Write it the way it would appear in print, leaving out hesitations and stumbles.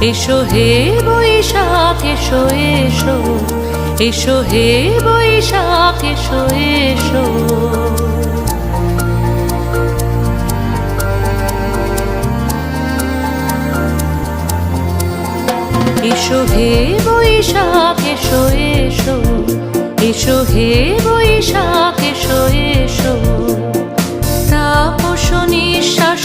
এসো হে বৈশাখ এসো এসো, এসো হে বৈশাখ এসো এসো। এসো হে বৈশাখ এসো এসো, এসো হে বৈশাখ এসো এসো। তাপস নিঃশ্বাস